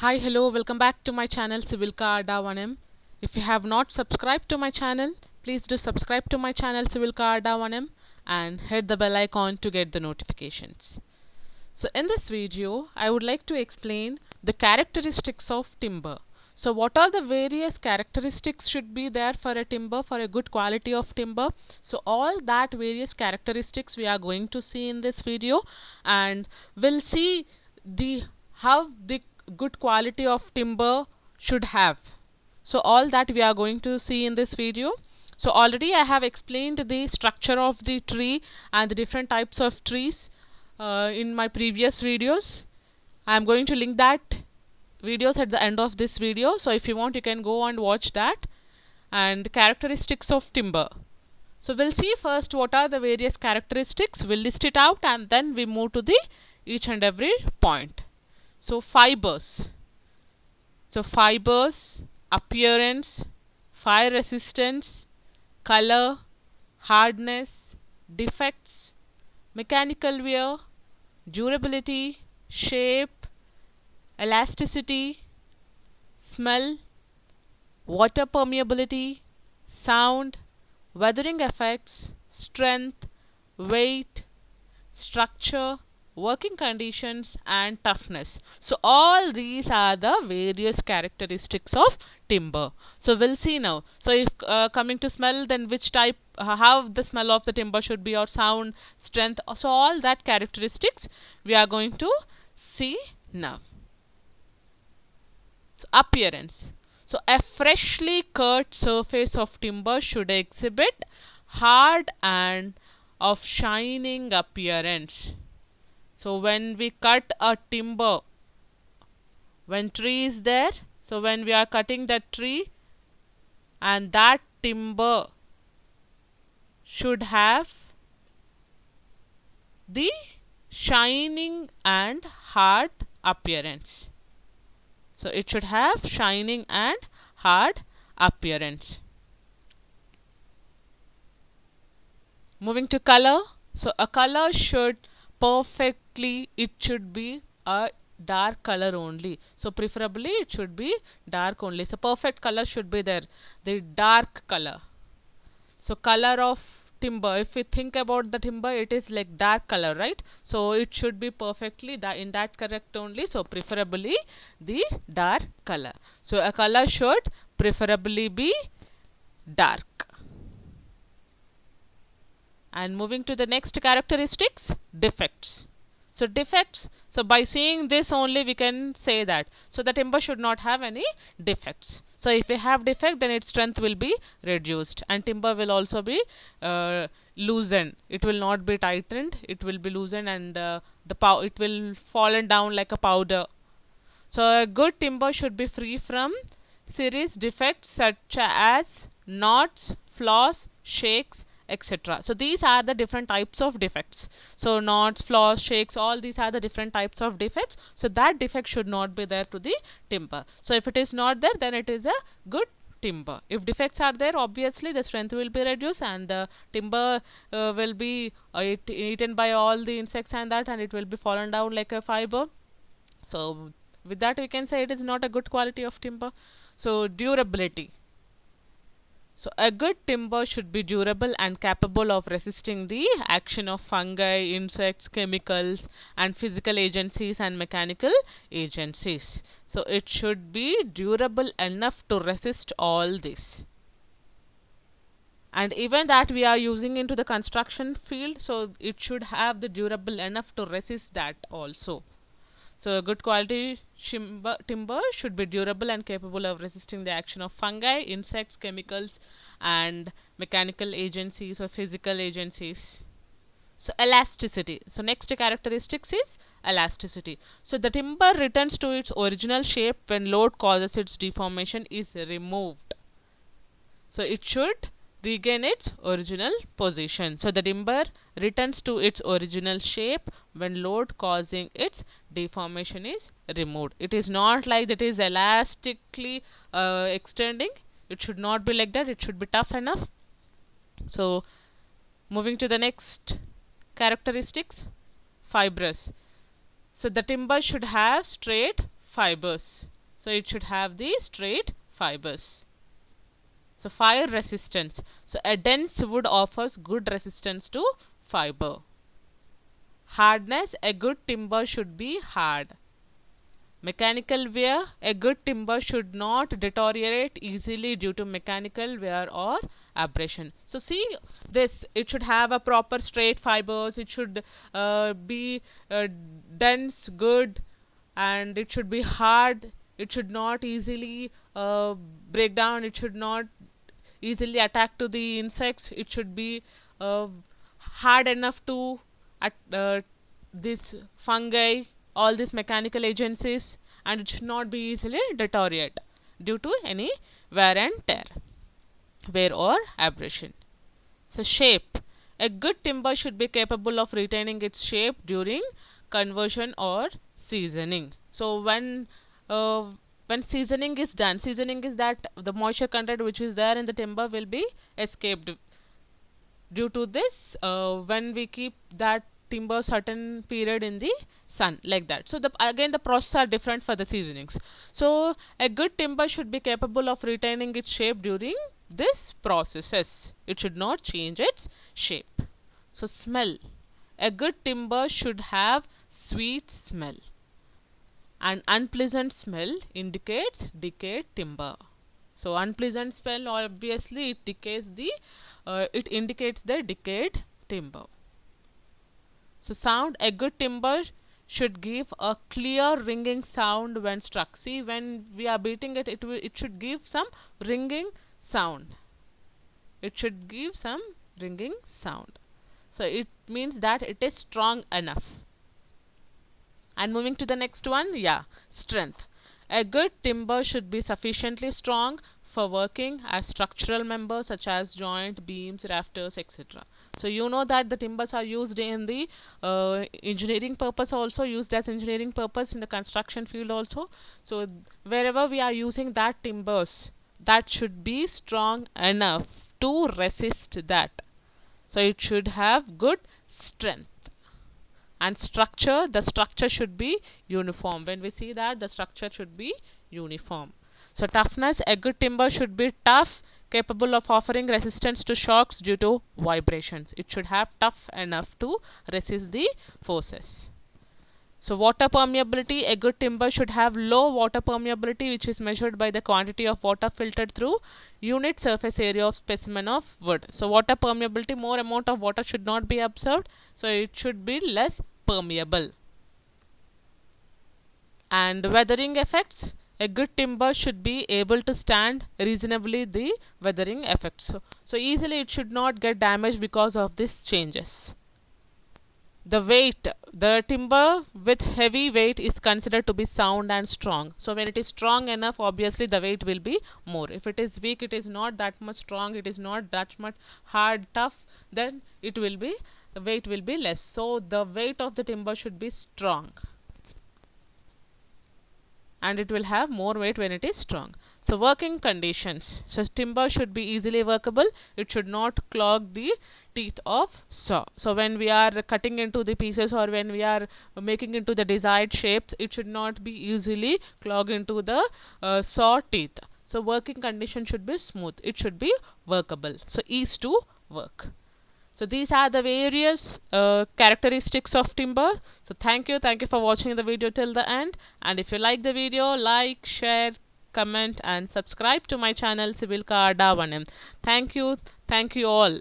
Hi, hello, welcome back to my channel Civilka Adda 1M. If you have not subscribed to my channel, please do subscribe to my channel Civilka Adda 1M and hit the bell icon to get the notifications. So in this video, I would like to explain the characteristics of timber. So what are the various characteristics should be there for a timber, for a good quality of timber? So all that various characteristics we are going to see in this video, and we'll see how the good quality of timber should have. So all that we are going to see in this video. So already I have explained the structure of the tree and the different types of trees in my previous videos. I am going to link that videos at the end of this video, so if you want you can go and watch that. And characteristics of timber. So we'll see first what are the various characteristics, we'll list it out and then we move to the each and every point. So fibers. So fibers, appearance, fire resistance, color, hardness, defects, mechanical wear, durability, shape, elasticity, smell, water permeability, sound, weathering effects, strength, weight, structure, working conditions and toughness. So all these are the various characteristics of timber. So we'll see now. So if coming to smell, then which type, how the smell of the timber should be, or sound, strength, so all that characteristics we are going to see now. So appearance. So a freshly cut surface of timber should exhibit hard and of shining appearance. So when we cut a timber, when tree is there, so when we are cutting that tree, and that timber should have the shining and hard appearance. So it should have shining and hard appearance. Moving to color. So a color should it should be a dark color only. So preferably it should be dark only. So perfect color should be there, the dark color. So color of timber, if we think about the timber, it is like dark color, right? So it should be perfectly in that correct only. So preferably the dark color. So a color should preferably be dark. And moving to the next characteristics, defects. So defects, so by seeing this only we can say that, so the timber should not have any defects. So if we have defect, then its strength will be reduced and timber will also be loosened. It will not be tightened, it will be loosened, and it will fallen down like a powder. So a good timber should be free from serious defects such as knots, flaws, shakes, etc. So these are the different types of defects. So knots, flaws, shakes, all these are the different types of defects. So that defect should not be there to the timber. So if it is not there, then it is a good timber. If defects are there, obviously the strength will be reduced and the timber will be eaten by all the insects and that, and it will be fallen down like a fiber. So with that we can say it is not a good quality of timber. So durability. So a good timber should be durable and capable of resisting the action of fungi, insects, chemicals and physical agencies and mechanical agencies. So it should be durable enough to resist all this. And even that we are using into the construction field, so it should have the durable enough to resist that also. So a good quality timber should be durable and capable of resisting the action of fungi, insects, chemicals and mechanical agencies or physical agencies. So elasticity. So next characteristics is elasticity. So the timber returns to its original shape when load causes its deformation is removed. So it should regain its original position. So the timber returns to its original shape when load causing its deformation is removed. It is not like that is elastically extending. It should not be like that. It should be tough enough. So moving to the next characteristics, fibrous. So the timber should have straight fibers. So it should have the straight fibers. So fire resistance. So a dense wood offers good resistance to fiber. Hardness. A good timber should be hard. Mechanical wear. A good timber should not deteriorate easily due to mechanical wear or abrasion. So see this, it should have a proper straight fibers, it should be dense, good, and it should be hard. It should not easily break down, it should not easily attack to the insects, it should be hard enough to this fungi, all these mechanical agencies, and it should not be easily deteriorate due to any wear and tear, wear or abrasion. So shape. A good timber should be capable of retaining its shape during conversion or seasoning. So when seasoning is done, seasoning is that the moisture content which is there in the timber will be escaped. Due to this, when we keep that timber certain period in the sun, like that. So again the process are different for the seasonings. So a good timber should be capable of retaining its shape during this processes. It should not change its shape. So smell. A good timber should have sweet smell. An unpleasant smell indicates decayed timber. So unpleasant smell, obviously it indicates the decayed timber. So sound. A good timber should give a clear ringing sound when struck. See, when we are beating it, it should give some ringing sound. It should give some ringing sound. So it means that it is strong enough. And moving to the next one, strength. A good timber should be sufficiently strong for working as structural members such as joint, beams, rafters, etc. So you know that the timbers are used in the engineering purpose, also used as engineering purpose in the construction field also. So wherever we are using that timbers, that should be strong enough to resist that. So it should have good strength. And structure, the structure should be uniform. When we see that, the structure should be uniform. So toughness. A good timber should be tough, capable of offering resistance to shocks due to vibrations. It should have tough enough to resist the forces. So water permeability. A good timber should have low water permeability, which is measured by the quantity of water filtered through unit surface area of specimen of wood. So water permeability, more amount of water should not be absorbed, so it should be less permeable. And weathering effects. A good timber should be able to stand reasonably the weathering effects. So easily it should not get damaged because of these changes. The weight. The timber with heavy weight is considered to be sound and strong. So when it is strong enough, obviously the weight will be more. If it is weak, it is not that much strong, it is not that much hard, tough, then the weight will be less. So the weight of the timber should be strong, and it will have more weight when it is strong. So working conditions. So timber should be easily workable. It should not clog the teeth of saw. So when we are cutting into the pieces or when we are making into the desired shapes, it should not be easily clog into the saw teeth. So working condition should be smooth. It should be workable. So ease to work. So these are the various characteristics of timber. So thank you for watching the video till the end. And if you like the video, like, share, comment and subscribe to my channel Civilka Adda 1M. Thank you all.